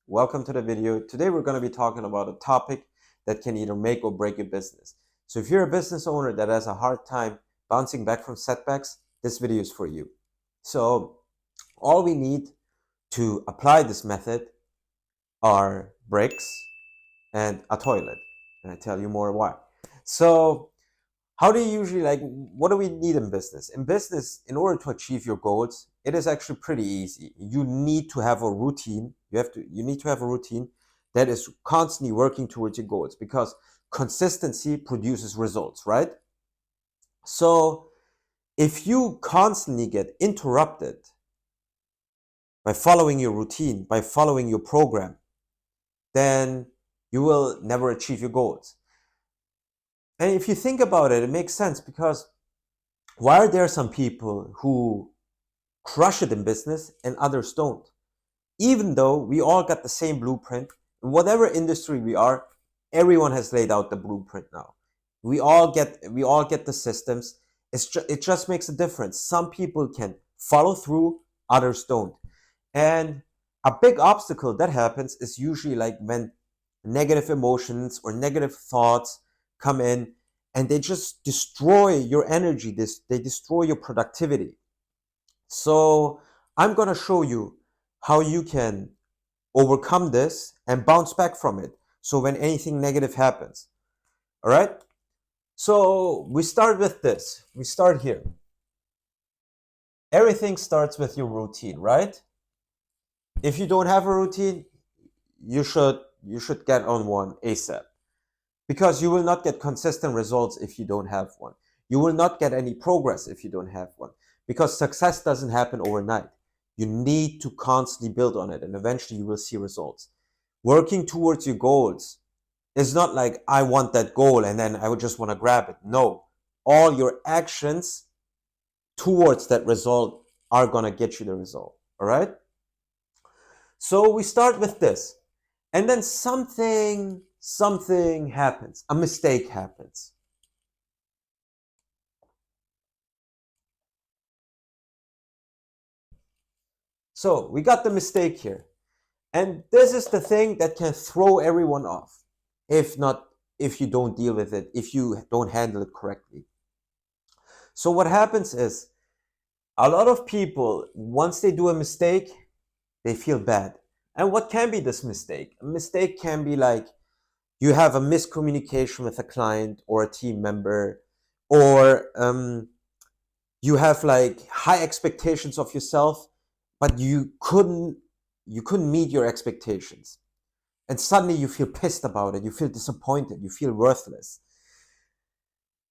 welcome to the video. Today we're going to be talking about a topic that can either make or break your business. So if you're a business owner that has a hard time bouncing back from setbacks, this video is for you. So all we need to apply this method are bricks and a toilet, and I tell you more why. So how do you usually, what do we need in business? In business, in order to achieve your goals, it is actually pretty easy. You need to have a routine. You need to have a routine that is constantly working towards your goals, because consistency produces results, right? So if you constantly get interrupted by following your routine, by following your program, then you will never achieve your goals. And if you think about it, it makes sense, because why are there some people who crush it in business and others don't? Even though we all got the same blueprint, in whatever industry we are, everyone has laid out the blueprint now. We all get the systems. It just makes a difference. Some people can follow through, others don't. And a big obstacle that happens is usually like when negative emotions or negative thoughts come in, and they just destroy your energy. They destroy your productivity. So I'm going to show you how you can overcome this and bounce back from it. So when anything negative happens, all right? So we start with this. We start here. Everything starts with your routine, right? If you don't have a routine, you should get on one ASAP, because you will not get consistent results if you don't have one. You will not get any progress if you don't have one, because success doesn't happen overnight. You need to constantly build on it, and eventually you will see results. Working towards your goals is not like, I want that goal and then I would just want to grab it. No, all your actions towards that result are going to get you the result. All right? So we start with this, and then something happens. A mistake happens. So we got the mistake here. And this is the thing that can throw everyone off, if you don't deal with it, if you don't handle it correctly. So what happens is, a lot of people, once they do a mistake, they feel bad. And what can be this mistake? A mistake can be like, you have a miscommunication with a client or a team member, or you have like high expectations of yourself, but you couldn't meet your expectations, and suddenly you feel pissed about it, you feel disappointed, you feel worthless.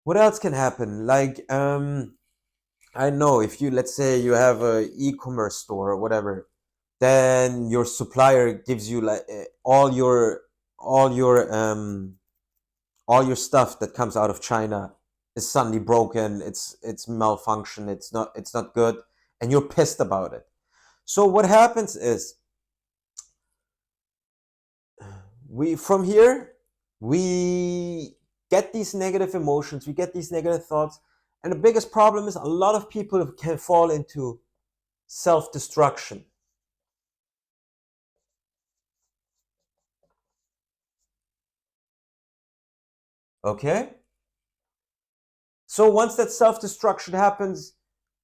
What else can happen? Like, I know, if you, let's say you have a e-commerce store or whatever, then your supplier gives you like all your stuff that comes out of China is suddenly broken, it's malfunction, it's not good, and you're pissed about it. So what happens is, from here we get these negative emotions, we get these negative thoughts, and the biggest problem is, a lot of people can fall into self-destruction. Okay? So once that self-destruction happens,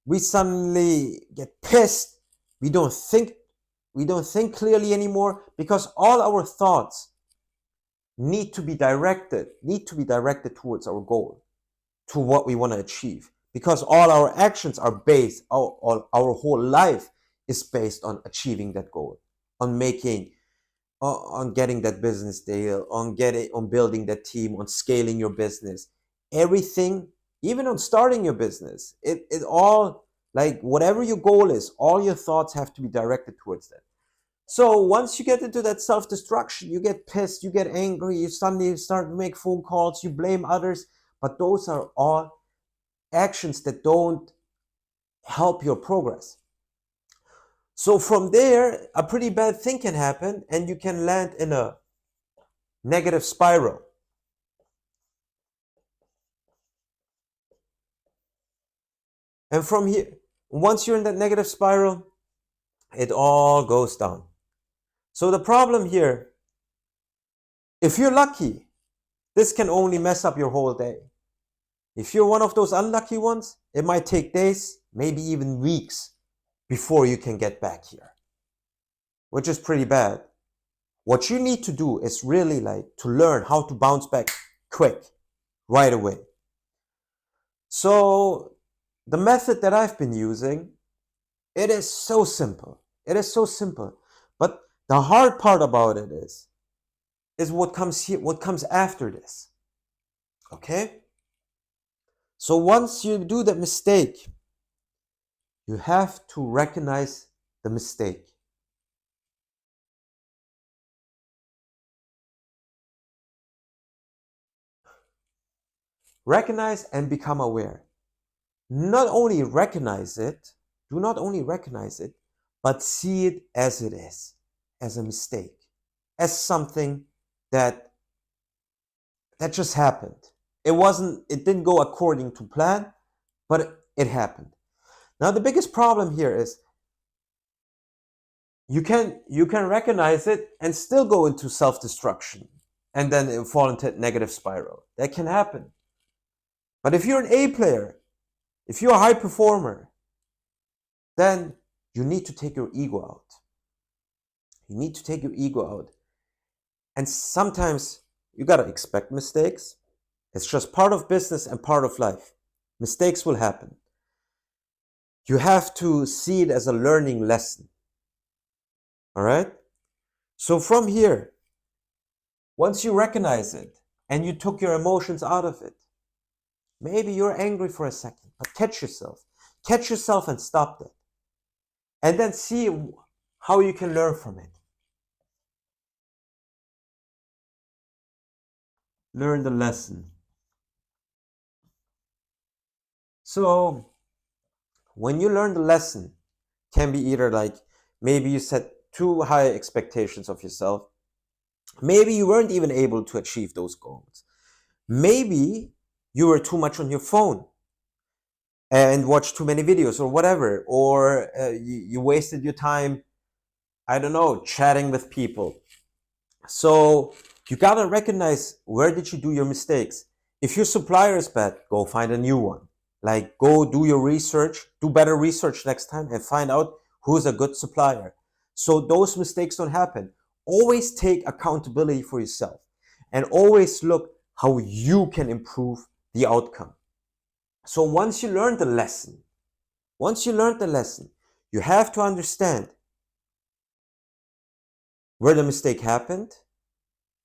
we suddenly get pissed. We don't think clearly anymore, because all our thoughts need to be directed towards our goal, to what we want to achieve, because all our actions are based, our whole life is based on achieving that goal, on getting that business deal, on building that team, on scaling your business, everything, even on starting your business. It all, like, whatever your goal is, all your thoughts have to be directed towards that. So once you get into that self-destruction, you get pissed, you get angry, you suddenly start to make phone calls, you blame others, but those are all actions that don't help your progress. So from there, a pretty bad thing can happen, and you can land in a negative spiral. And from here, once you're in that negative spiral, it all goes down. So the problem here, if you're lucky, this can only mess up your whole day. If you're one of those unlucky ones, it might take days, maybe even weeks before you can get back here, which is pretty bad. What you need to do is really to learn how to bounce back quick, right away. So the method that I've been using, it is so simple. It is so simple. But the hard part about it is what comes here, what comes after this. Okay? So once you do the mistake, you have to recognize the mistake. Recognize and become aware. Not only recognize it, do not only recognize it, but see it as it is, as a mistake, as something that just happened. It didn't go according to plan, but it happened. Now the biggest problem here is you can recognize it and still go into self-destruction and then fall into a negative spiral. That can happen. But if you're an A player, if you're a high performer, then you need to take your ego out. You need to take your ego out. And sometimes you got to expect mistakes. It's just part of business and part of life. Mistakes will happen. You have to see it as a learning lesson. All right? So from here, once you recognize it and you took your emotions out of it, maybe you're angry for a second, but catch yourself. Catch yourself and stop that. And then see how you can learn from it. Learn the lesson. So when you learn the lesson, can be either maybe you set too high expectations of yourself. Maybe you weren't even able to achieve those goals. Maybe you were too much on your phone and watched too many videos or whatever, or you wasted your time, I don't know, chatting with people. So you gotta recognize, where did you do your mistakes? If your supplier is bad, go find a new one. Go do your research, do better research next time and find out who's a good supplier. So those mistakes don't happen. Always take accountability for yourself and always look how you can improve the outcome. So once you learn the lesson, you have to understand where the mistake happened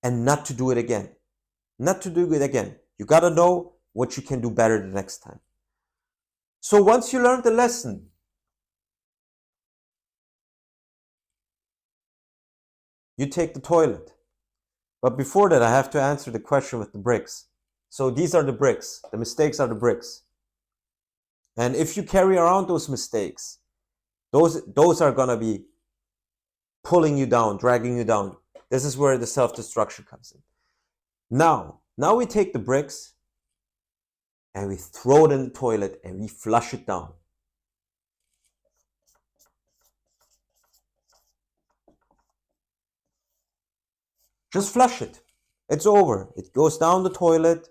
and not to do it again. Not to do it again. You gotta know what you can do better the next time. So once you learn the lesson, you take the toilet. But before that, I have to answer the question with the bricks. So these are the bricks. The mistakes are the bricks. And if you carry around those mistakes, those are gonna be pulling you down, dragging you down. This is where the self-destruction comes in. Now we take the bricks and we throw it in the toilet and we flush it down. Just flush it. It's over. It goes down the toilet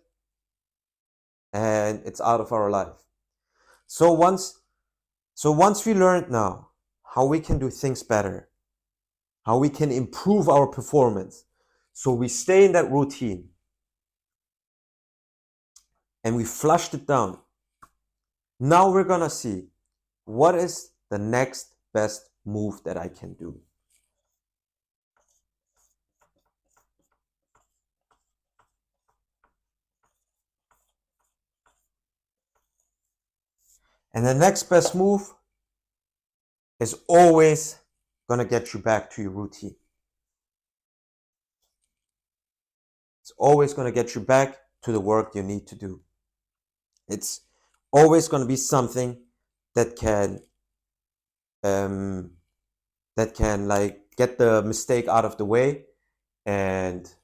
and it's out of our life. So once we learned now how we can do things better, how we can improve our performance, so we stay in that routine and we flushed it down. Now we're gonna see, what is the next best move that I can do? And the next best move is always gonna get you back to your routine. It's always gonna get you back to the work you need to do. It's always gonna be something that can get the mistake out of the way and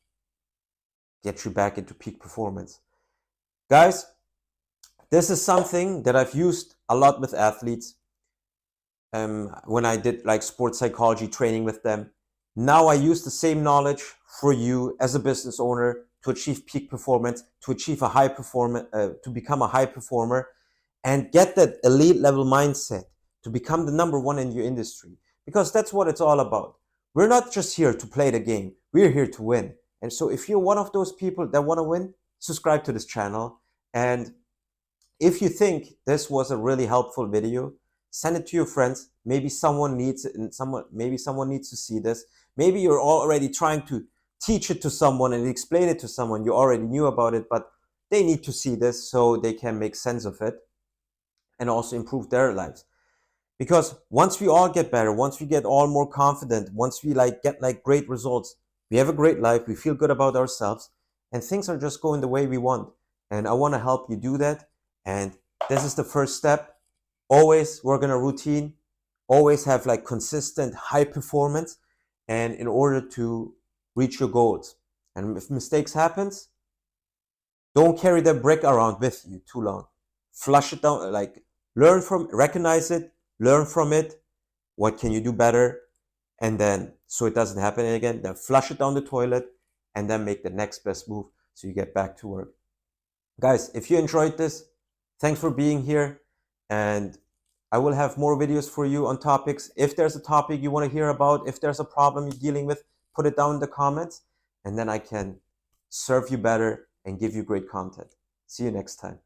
get you back into peak performance. Guys, this is something that I've used a lot with athletes when I did sports psychology training with them. Now I use the same knowledge for you as a business owner to achieve peak performance, to achieve a high performance, to become a high performer, and get that elite level mindset to become the number one in your industry. Because that's what it's all about. We're not just here to play the game, we're here to win. And so if you're one of those people that want to win, subscribe to this channel. And if you think this was a really helpful video, send it to your friends. Maybe someone needs it, and maybe someone needs to see this. Maybe you're already trying to teach it to someone and explain it to someone. You already knew about it, but they need to see this so they can make sense of it and also improve their lives. Because once we all get better, once we get all more confident, once we get great results, we have a great life, we feel good about ourselves, and things are just going the way we want. And I want to help you do that. And this is the first step. Always work on a routine, always have consistent high performance, and in order to reach your goals. And if mistakes happens, don't carry that brick around with you too long. Flush it down, learn from, recognize it, learn from it. What can you do better? And then, so it doesn't happen again, then flush it down the toilet and then make the next best move so you get back to work. Guys, if you enjoyed this, thanks for being here. And I will have more videos for you on topics. If there's a topic you want to hear about, if there's a problem you're dealing with, put it down in the comments, and then I can serve you better and give you great content. See you next time.